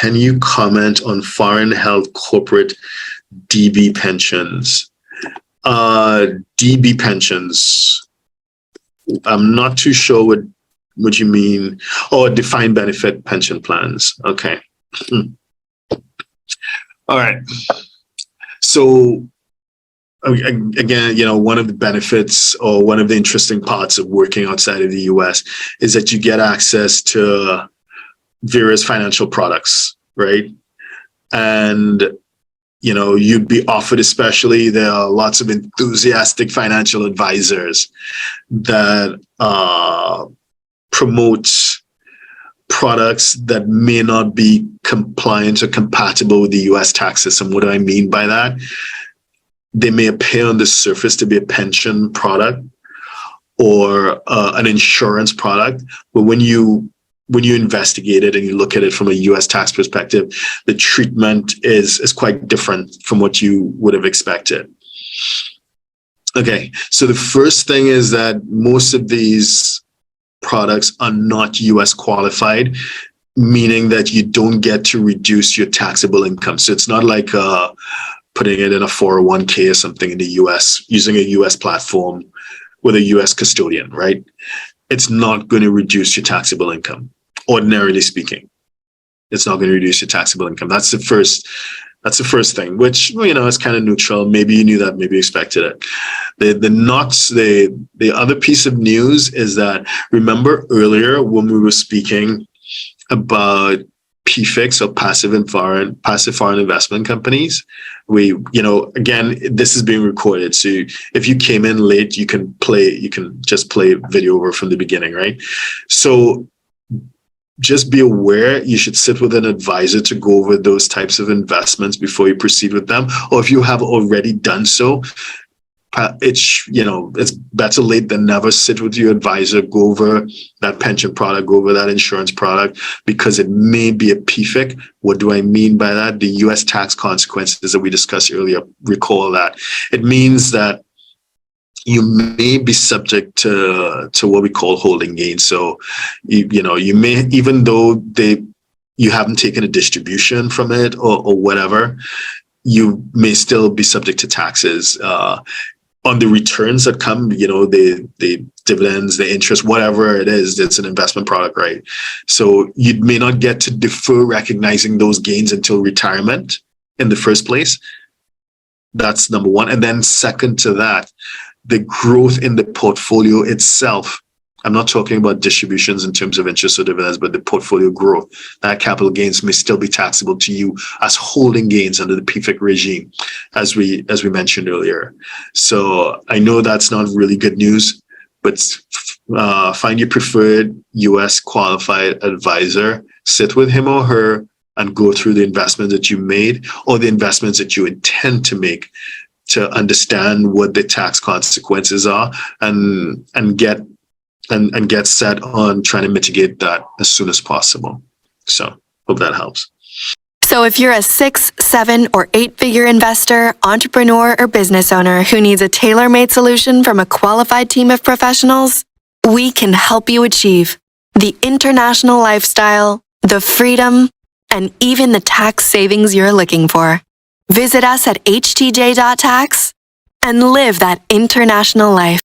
can you comment on foreign held corporate DB pensions? DB pensions, I'm not too sure what you mean. Oh, defined benefit pension plans. Okay. All right. So again, one of the benefits or one of the interesting parts of working outside of the US is that you get access to various financial products, right? And you'd be offered, especially there are lots of enthusiastic financial advisors that promote products that may not be compliant or compatible with the US tax system. What do I mean by that? They may appear on the surface to be a pension product or an insurance product, but when you investigate it and you look at it from a US tax perspective, the treatment is quite different from what you would have expected. Okay, so the first thing is that most of these products are not US qualified, meaning that you don't get to reduce your taxable income. So it's not like putting it in a 401k or something in the US, using a US platform with a US custodian, right? It's not going to reduce your taxable income. Ordinarily speaking, it's not going to reduce your taxable income. That's the first thing, which, is kind of neutral. Maybe you knew that, maybe you expected it. The other piece of news is that, remember earlier when we were speaking about PFICs or passive foreign investment companies, again, this is being recorded. So if you came in late, you can just play video over from the beginning, right? So just be aware you should sit with an advisor to go over those types of investments before you proceed with them. Or if you have already done so, it's better late than never. Sit with your advisor, go over that pension product, go over that insurance product, because it may be a PFIC. What do I mean by that? The US tax consequences that we discussed earlier, recall that. It means that you may be subject to what we call holding gains. So, you may, even though you haven't taken a distribution from it or whatever, you may still be subject to taxes on the returns that come, the dividends, the interest, whatever it is. It's an investment product, right? So you may not get to defer recognizing those gains until retirement in the first place. That's number one. And then second to that, the growth in the portfolio itself. I'm not talking about distributions in terms of interest or dividends, but the portfolio growth. That capital gains may still be taxable to you as holding gains under the PFIC regime, as we mentioned earlier. So I know that's not really good news, but find your preferred US qualified advisor, sit with him or her, and go through the investments that you made or the investments that you intend to make, to understand what the tax consequences are and get set on trying to mitigate that as soon as possible. So hope that helps. So if you're a 6, 7, or 8-figure investor, entrepreneur, or business owner who needs a tailor-made solution from a qualified team of professionals, we can help you achieve the international lifestyle, the freedom, and even the tax savings you're looking for. Visit us at htj.tax and live that international life.